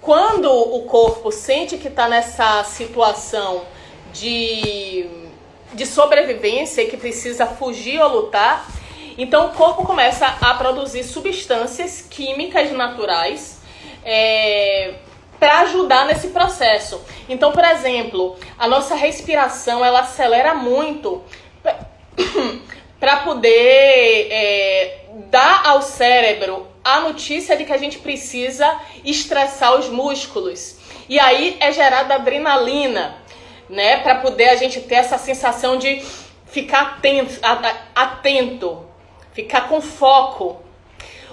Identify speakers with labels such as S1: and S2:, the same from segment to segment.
S1: quando o corpo sente que está nessa situação de sobrevivência e que precisa fugir ou lutar, então o corpo começa a produzir substâncias químicas naturais para ajudar nesse processo. Então, por exemplo, a nossa respiração ela acelera muito para poder dar ao cérebro a notícia de que a gente precisa estressar os músculos. E aí é gerada adrenalina, né? Para poder a gente ter essa sensação de ficar atento, ficar com foco.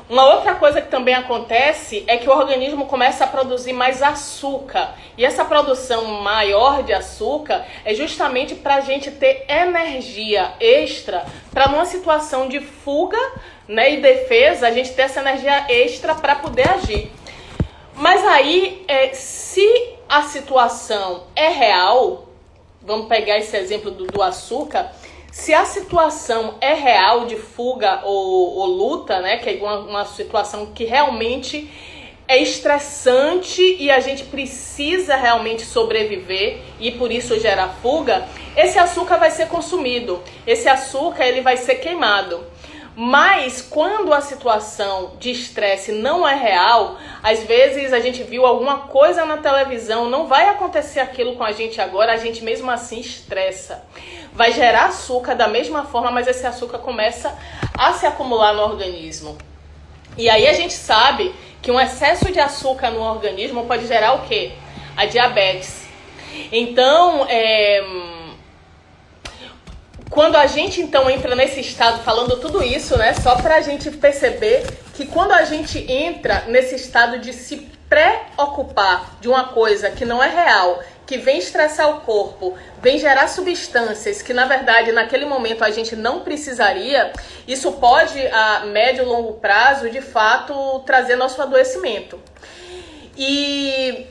S1: Uma outra coisa que também acontece é que o organismo começa a produzir mais açúcar. E essa produção maior de açúcar é justamente para a gente ter energia extra para numa situação de fuga, né, e defesa, a gente ter essa energia extra para poder agir. Mas aí, se a situação é real, vamos pegar esse exemplo do açúcar. Se a situação é real de fuga ou luta, né, que é uma situação que realmente é estressante e a gente precisa realmente sobreviver e por isso gera fuga, esse açúcar vai ser consumido, esse açúcar ele vai ser queimado. Mas quando a situação de estresse não é real, às vezes a gente viu alguma coisa na televisão, não vai acontecer aquilo com a gente agora, a gente mesmo assim estressa. Vai gerar açúcar da mesma forma, mas esse açúcar começa a se acumular no organismo. E aí a gente sabe que um excesso de açúcar no organismo pode gerar o quê? A diabetes. Então, quando a gente então entra nesse estado, falando tudo isso, né, só pra gente perceber que quando a gente entra nesse estado de se preocupar de uma coisa que não é real, que vem estressar o corpo, vem gerar substâncias que na verdade naquele momento a gente não precisaria, isso pode a médio e longo prazo de fato trazer nosso adoecimento. E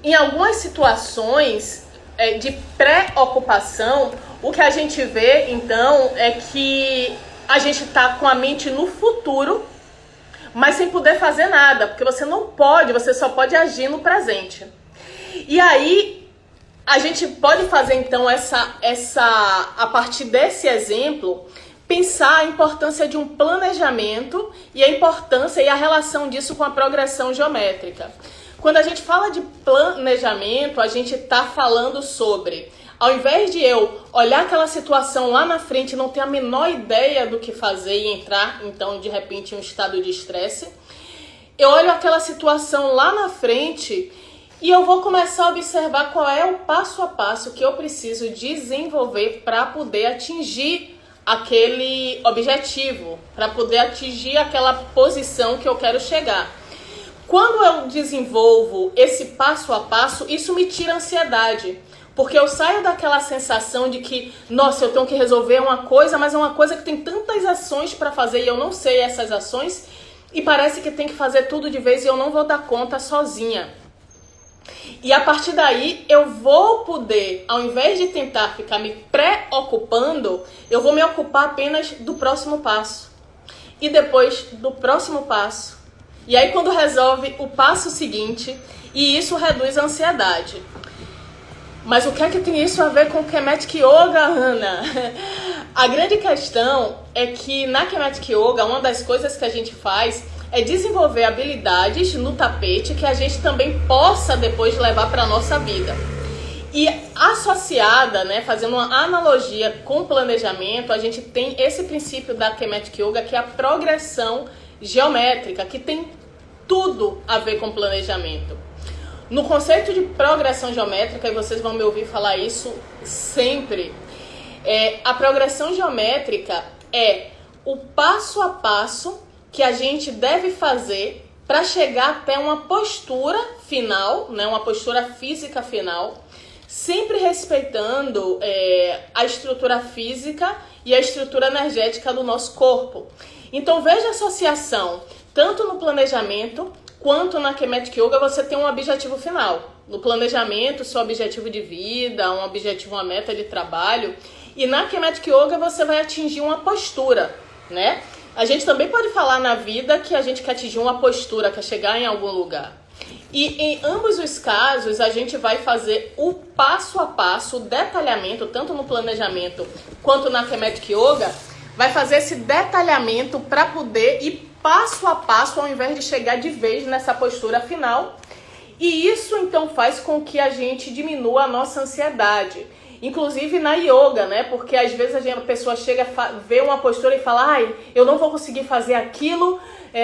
S1: em algumas situações de preocupação, o que a gente vê então é que a gente está com a mente no futuro, mas sem poder fazer nada, porque você não pode, você só pode agir no presente. E aí a gente pode fazer então a partir desse exemplo, pensar a importância de um planejamento e a importância e a relação disso com a progressão geométrica. Quando a gente fala de planejamento, a gente está falando sobre, ao invés de eu olhar aquela situação lá na frente e não ter a menor ideia do que fazer e entrar, então, de repente, em um estado de estresse, eu olho aquela situação lá na frente e eu vou começar a observar qual é o passo a passo que eu preciso desenvolver para poder atingir aquele objetivo, para poder atingir aquela posição que eu quero chegar. Quando eu desenvolvo esse passo a passo, isso me tira a ansiedade. Porque eu saio daquela sensação de que, nossa, eu tenho que resolver uma coisa, mas é uma coisa que tem tantas ações para fazer e eu não sei essas ações. E parece que tem que fazer tudo de vez e eu não vou dar conta sozinha. E a partir daí eu vou poder, ao invés de tentar ficar me preocupando, eu vou me ocupar apenas do próximo passo. E depois do próximo passo. E aí quando resolve o passo seguinte, e isso reduz a ansiedade. Mas o que é que tem isso a ver com o Kemetic Yoga, Hannah? A grande questão é que na Kemetic Yoga, uma das coisas que a gente faz é desenvolver habilidades no tapete que a gente também possa depois levar para a nossa vida. E associada, né, fazendo uma analogia com o planejamento, a gente tem esse princípio da Kemetic Yoga, que é a progressão geométrica, que tem tudo a ver com planejamento. No conceito de progressão geométrica, e vocês vão me ouvir falar isso sempre, a progressão geométrica é o passo a passo que a gente deve fazer para chegar até uma postura final, né, uma postura física final, sempre respeitando a estrutura física e a estrutura energética do nosso corpo. Então veja a associação, tanto no planejamento quanto na Kemetic Yoga você tem um objetivo final. No planejamento, seu objetivo de vida, um objetivo, uma meta de trabalho. E na Kemetic Yoga você vai atingir uma postura, né? A gente também pode falar na vida que a gente quer atingir uma postura, quer chegar em algum lugar. E em ambos os casos, a gente vai fazer o passo a passo, o detalhamento, tanto no planejamento quanto na Kemetic Yoga, vai fazer esse detalhamento para poder ir passo a passo, ao invés de chegar de vez nessa postura final. E isso, então, faz com que a gente diminua a nossa ansiedade. Inclusive na yoga, né? Porque às vezes a pessoa chega, vê uma postura e fala: ai, eu não vou conseguir fazer aquilo,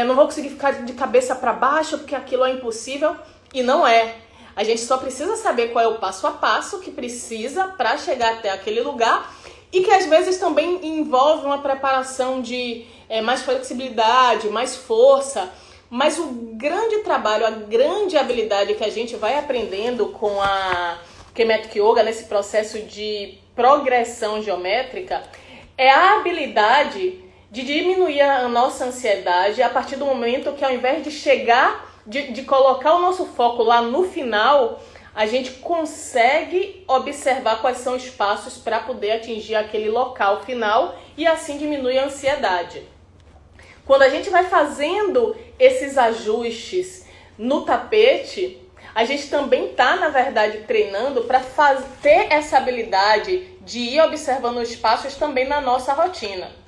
S1: não vou conseguir ficar de cabeça para baixo porque aquilo é impossível. E não é. A gente só precisa saber qual é o passo a passo que precisa para chegar até aquele lugar e que às vezes também envolve uma preparação de mais flexibilidade, mais força. Mas o grande trabalho, a grande habilidade que a gente vai aprendendo com a Kemetic Yoga, nesse processo de progressão geométrica, é a habilidade de diminuir a nossa ansiedade a partir do momento que, ao invés de chegar, de colocar o nosso foco lá no final, a gente consegue observar quais são os passos para poder atingir aquele local final e assim diminuir a ansiedade. Quando a gente vai fazendo esses ajustes no tapete, a gente também está, na verdade, treinando para ter essa habilidade de ir observando os passos também na nossa rotina.